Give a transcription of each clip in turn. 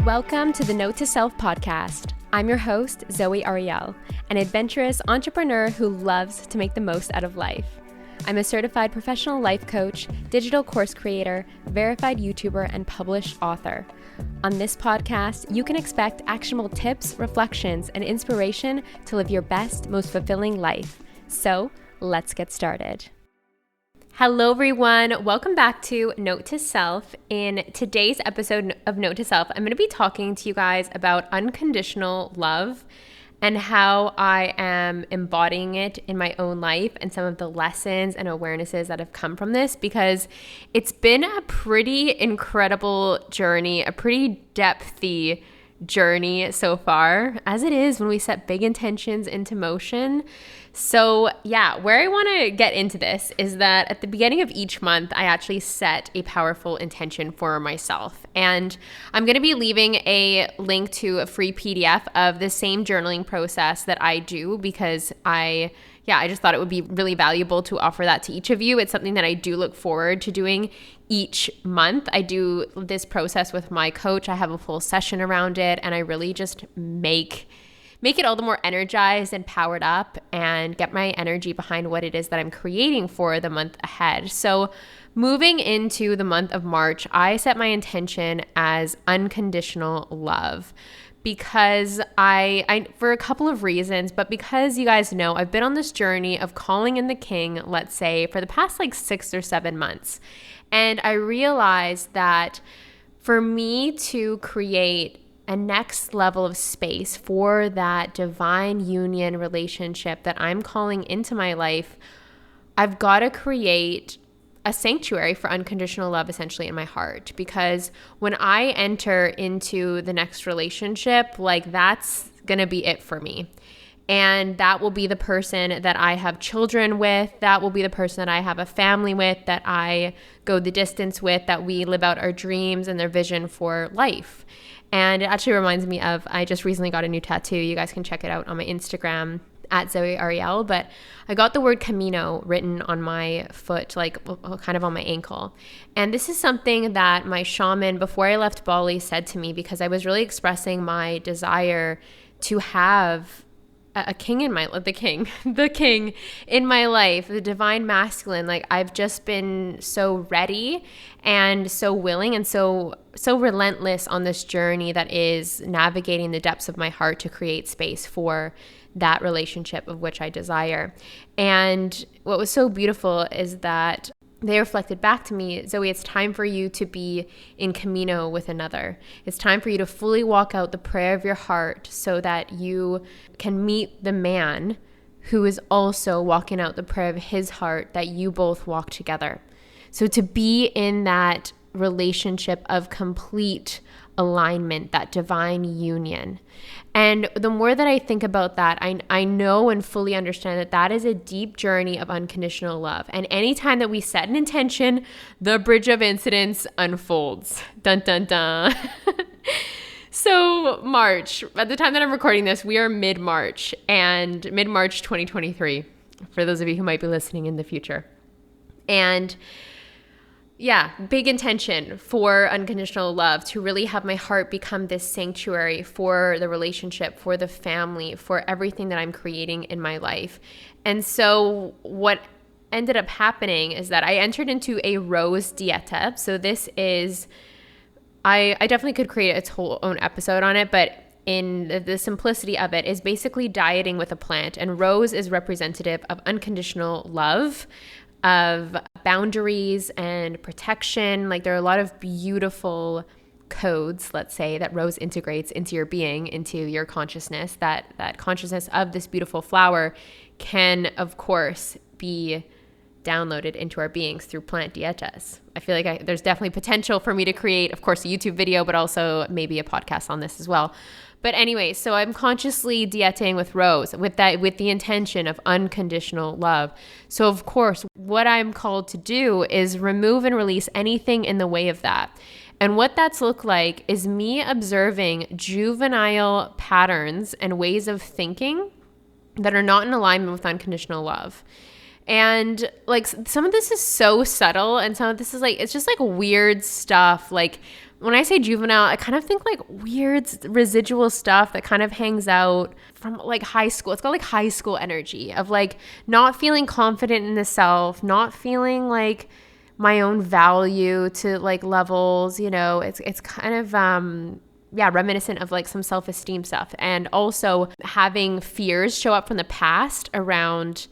Welcome to the Note to Self podcast. I'm your host, Zoe Ariel, an adventurous entrepreneur who loves to make the most out of life. I'm a certified professional life coach, digital course creator, verified YouTuber, and published author. On this podcast, you can expect actionable tips, reflections, and inspiration to live your best, most fulfilling life. So, let's get started. Hello everyone, welcome back to Note to Self. In today's episode of Note to Self, I'm going to be talking to you guys about unconditional love and how I am embodying it in my own life and some of the lessons and awarenesses that have come from this, because it's been a pretty incredible journey, a pretty depthy journey so far, as it is when we set big intentions into motion. So yeah, where I want to get into this is that at the beginning of each month, I actually set a powerful intention for myself. And I'm going to be leaving a link to a free PDF of the same journaling process that I do, because I just thought it would be really valuable to offer that to each of you. It's something that I do look forward to doing each month. I do this process with my coach. I have a full session around it, and I really just make it all the more energized and powered up and get my energy behind what it is that I'm creating for the month ahead. So moving into the month of March, I set my intention as unconditional love, because I for a couple of reasons, but because you guys know, I've been on this journey of calling in the king, let's say, for the past 6 or 7 months. And I realized that for me to create a next level of space for that divine union relationship that I'm calling into my life, I've got to create a sanctuary for unconditional love essentially in my heart. Because when I enter into the next relationship, that's going to be it for me. And that will be the person that I have children with. That will be the person that I have a family with, that I go the distance with, that we live out our dreams and their vision for life. And it actually reminds me of, I just recently got a new tattoo. You guys can check it out on my Instagram at Zoe Ariel. But I got the word Camino written on my foot, kind of on my ankle. And this is something that my shaman, before I left Bali, said to me, because I was really expressing my desire to have a king in my life, the king in my life, the divine masculine. I've just been so ready and so willing and so relentless on this journey that is navigating the depths of my heart to create space for that relationship of which I desire. And what was so beautiful is that they reflected back to me, Zoe, it's time for you to be in Camino with another. It's time for you to fully walk out the prayer of your heart so that you can meet the man who is also walking out the prayer of his heart, that you both walk together. So to be in that relationship of complete alignment, that divine union. And the more that I think about that, I know and fully understand that that is a deep journey of unconditional love. And anytime that we set an intention, the bridge of incidents unfolds. Dun, dun, dun. So March, at the time that I'm recording this, we are mid-March 2023, for those of you who might be listening in the future. And yeah, big intention for unconditional love, to really have my heart become this sanctuary for the relationship, for the family, for everything that I'm creating in my life. And so what ended up happening is that I entered into a rose dieta. So this is, I definitely could create its whole own episode on it, but in the simplicity of it is basically dieting with a plant. And rose is representative of unconditional love, of boundaries and protection. There are a lot of beautiful codes, let's say, that rose integrates into your being, into your consciousness. That consciousness of this beautiful flower can, of course, be downloaded into our beings through plant dietas. I feel like there's definitely potential for me to create, of course, a YouTube video, but also maybe a podcast on this as well. But anyway, so I'm consciously dieting with rose, with the intention of unconditional love. So of course, what I'm called to do is remove and release anything in the way of that. And what that's looked like is me observing juvenile patterns and ways of thinking that are not in alignment with unconditional love. And some of this is so subtle, and some of this is it's just weird stuff, when I say juvenile, I kind of think like weird residual stuff that kind of hangs out from like high school. It's got like high school energy of like not feeling confident in the self, not feeling like my own value to like levels, it's kind of, reminiscent of like some self-esteem stuff. And also having fears show up from the past around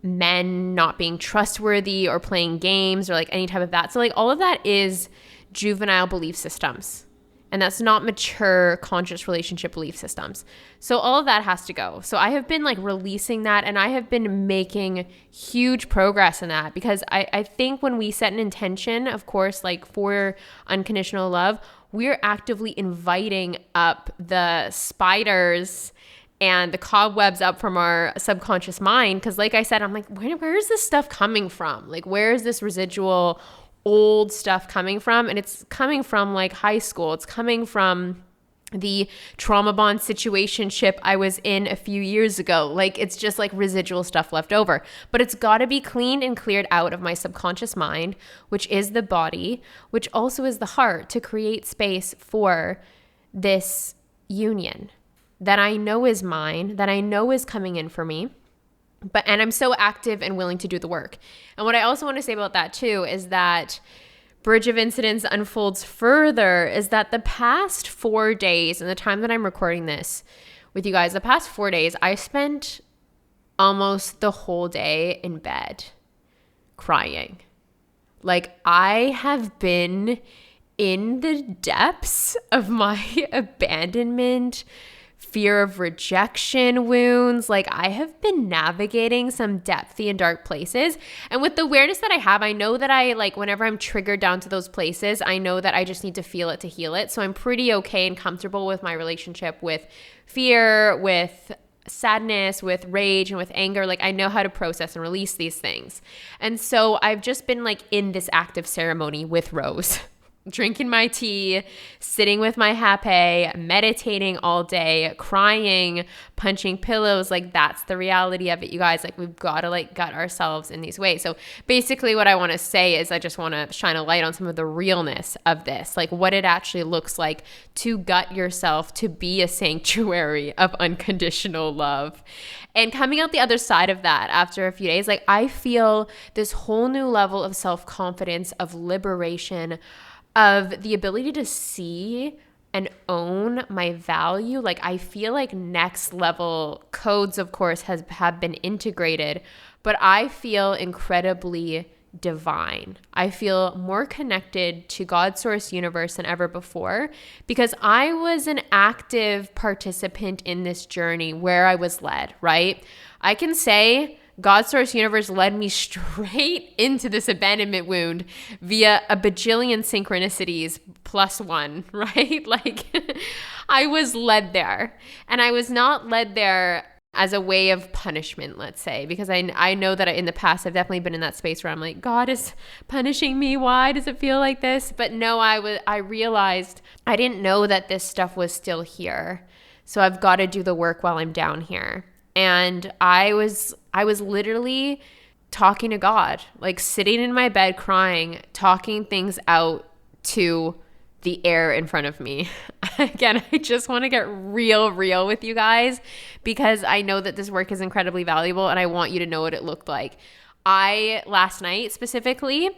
men not being trustworthy or playing games or like any type of that. So like all of that is juvenile belief systems. And that's not mature, conscious relationship belief systems. So all of that has to go. So I have been like releasing that, and I have been making huge progress in that, because I think when we set an intention, of course, like for unconditional love, we're actively inviting up the spiders and the cobwebs up from our subconscious mind. Because like I said, I'm like, where is this stuff coming from? Like, where is this residual old stuff coming from? And it's coming from like high school. It's coming from the trauma bond situationship I was in a few years ago. Like, it's just like residual stuff left over. But it's got to be cleaned and cleared out of my subconscious mind, which is the body, which also is the heart, to create space for this union that I know is mine, that I know is coming in for me. And I'm so active and willing to do the work. And what I also want to say about that too is that Bridge of Incidents unfolds further is that the past 4 days, and the time that I'm recording this with you guys, the past 4 days, I spent almost the whole day in bed crying. Like, I have been in the depths of my abandonment, fear of rejection wounds. Like, I have been navigating some depthy and dark places. And with the awareness that I have, I know that whenever I'm triggered down to those places, I know that I just need to feel it to heal it. So I'm pretty okay and comfortable with my relationship with fear, with sadness, with rage, and with anger. Like, I know how to process and release these things. And so I've just been like in this active ceremony with Rose. Drinking my tea, sitting with my hape, meditating all day, crying, punching pillows. Like, that's the reality of it, you guys. Like, we've got to like gut ourselves in these ways. So basically what I want to say is I just want to shine a light on some of the realness of this, like what it actually looks like to gut yourself, to be a sanctuary of unconditional love. And coming out the other side of that after a few days, like, I feel this whole new level of self-confidence, of liberation, of the ability to see and own my value. Like, I feel like next level codes, of course, have been integrated, but I feel incredibly divine. I feel more connected to God's source universe than ever before, because I was an active participant in this journey where I was led, right? I can say God's source universe led me straight into this abandonment wound via a bajillion synchronicities +1, right? Like, I was led there, and I was not led there as a way of punishment, let's say, because I know that in the past I've definitely been in that space where I'm like, God is punishing me. Why does it feel like this? But no, I realized I didn't know that this stuff was still here. So I've got to do the work while I'm down here. And I was literally talking to God, like sitting in my bed crying, talking things out to the air in front of me. Again, I just want to get real with you guys, because I know that this work is incredibly valuable, and I want you to know what it looked like. Last night specifically,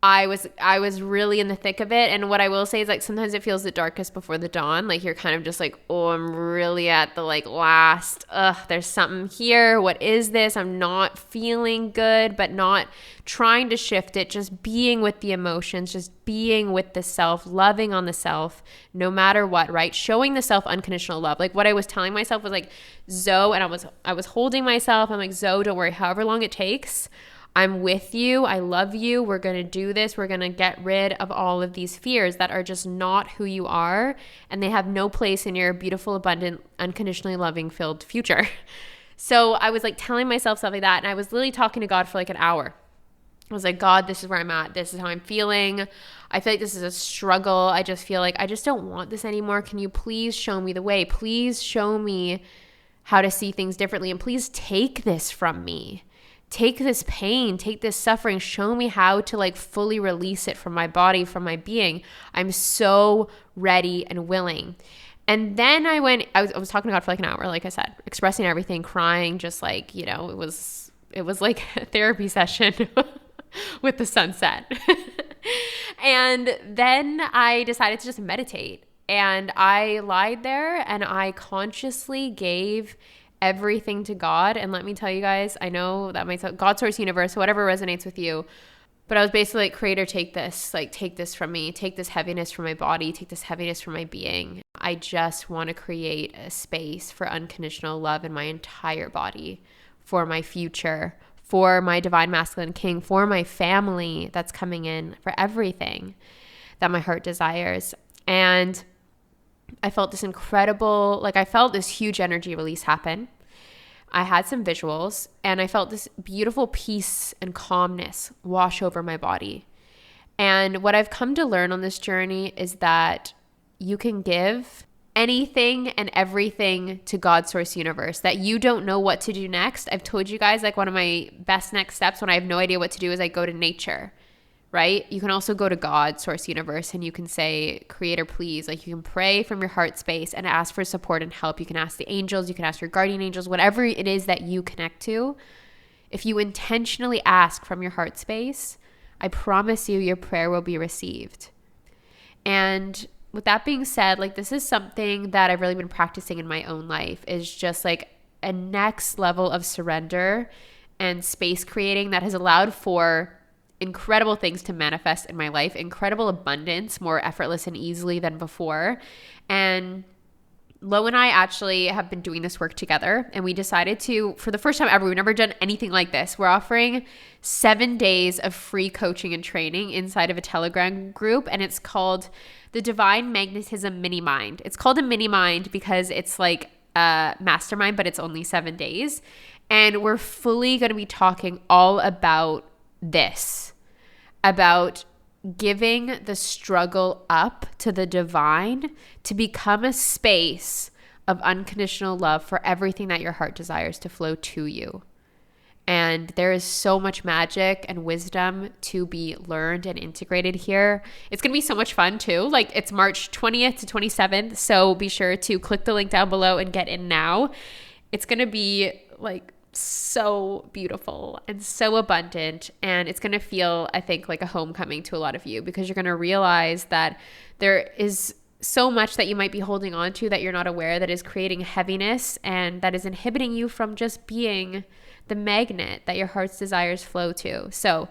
I was really in the thick of it. And what I will say is, like, sometimes it feels the darkest before the dawn. Like, you're kind of just like, oh, I'm really at the like last, there's something here. What is this? I'm not feeling good, but not trying to shift it, just being with the emotions, just being with the self, loving on the self, no matter what, right? Showing the self unconditional love. Like, what I was telling myself was like, Zoe, and I was holding myself. I'm like, Zoe, don't worry, however long it takes, I'm with you. I love you. We're going to do this. We're going to get rid of all of these fears that are just not who you are, and they have no place in your beautiful, abundant, unconditionally loving, filled future. So I was like telling myself stuff like that, and I was literally talking to God for like an hour. I was like, God, this is where I'm at. This is how I'm feeling. I feel like this is a struggle. I just feel like I just don't want this anymore. Can you please show me the way? Please show me how to see things differently, and please take this from me. take this pain, take this suffering, show me how to like fully release it from my body, from my being. I'm so ready and willing. And then I was talking to God for like an hour, like I said, expressing everything, crying, just like, you know, it was like a therapy session with the sunset. And then I decided to just meditate. And I lied there and I consciously gave everything to God. And let me tell you guys, I know that might sound God, source, universe, whatever resonates with you. But I was basically like, Creator, take this, like, take this from me, take this heaviness from my body, take this heaviness from my being. I just want to create a space for unconditional love in my entire body, for my future, for my divine masculine king, for my family that's coming in, for everything that my heart desires. And I felt this incredible, like I felt this huge energy release happen. I had some visuals and I felt this beautiful peace and calmness wash over my body. And what I've come to learn on this journey is that you can give anything and everything to God, source, universe, that you don't know what to do next. I've told you guys, like, one of my best next steps when I have no idea what to do is I go to nature, right? You can also go to God, source, universe, and you can say, Creator, please. Like, you can pray from your heart space and ask for support and help. You can ask the angels, you can ask your guardian angels, whatever it is that you connect to. If you intentionally ask from your heart space, I promise you your prayer will be received. And with that being said, like, this is something that I've really been practicing in my own life, is just like a next level of surrender and space creating that has allowed for incredible things to manifest in my life, incredible abundance, more effortless and easily than before. And Lo and I actually have been doing this work together, and we decided to, for the first time ever, we've never done anything like this. We're offering 7 days of free coaching and training inside of a Telegram group, and it's called the Divine Magnetism Mini Mind. It's called a mini mind because it's like a mastermind, but it's only 7 days. And we're fully going to be talking all about this, about giving the struggle up to the divine to become a space of unconditional love for everything that your heart desires to flow to you. And there is so much magic and wisdom to be learned and integrated here. It's going to be so much fun too. Like, it's March 20th to 27th. So be sure to click the link down below and get in now. It's going to be like so beautiful and so abundant, and it's going to feel, I think, like a homecoming to a lot of you, because you're going to realize that there is so much that you might be holding on to that you're not aware, that is creating heaviness and that is inhibiting you from just being the magnet that your heart's desires flow to. So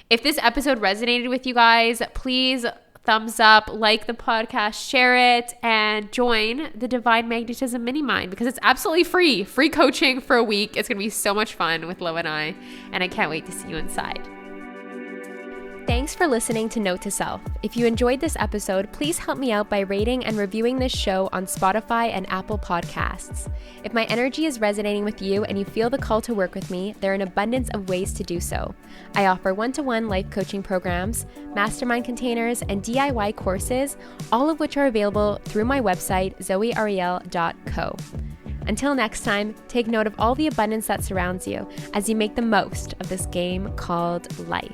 if this episode resonated with you guys, please thumbs up, like the podcast, share it, and join the Divine Magnetism Mini Mind, because it's absolutely free. Free coaching for a week. It's going to be so much fun with Lo and I can't wait to see you inside. Thanks for listening to Note to Self. If you enjoyed this episode, please help me out by rating and reviewing this show on Spotify and Apple Podcasts. If my energy is resonating with you and you feel the call to work with me, there are an abundance of ways to do so. I offer one-to-one life coaching programs, mastermind containers, and DIY courses, all of which are available through my website, zoeariel.co. Until next time, take note of all the abundance that surrounds you as you make the most of this game called life.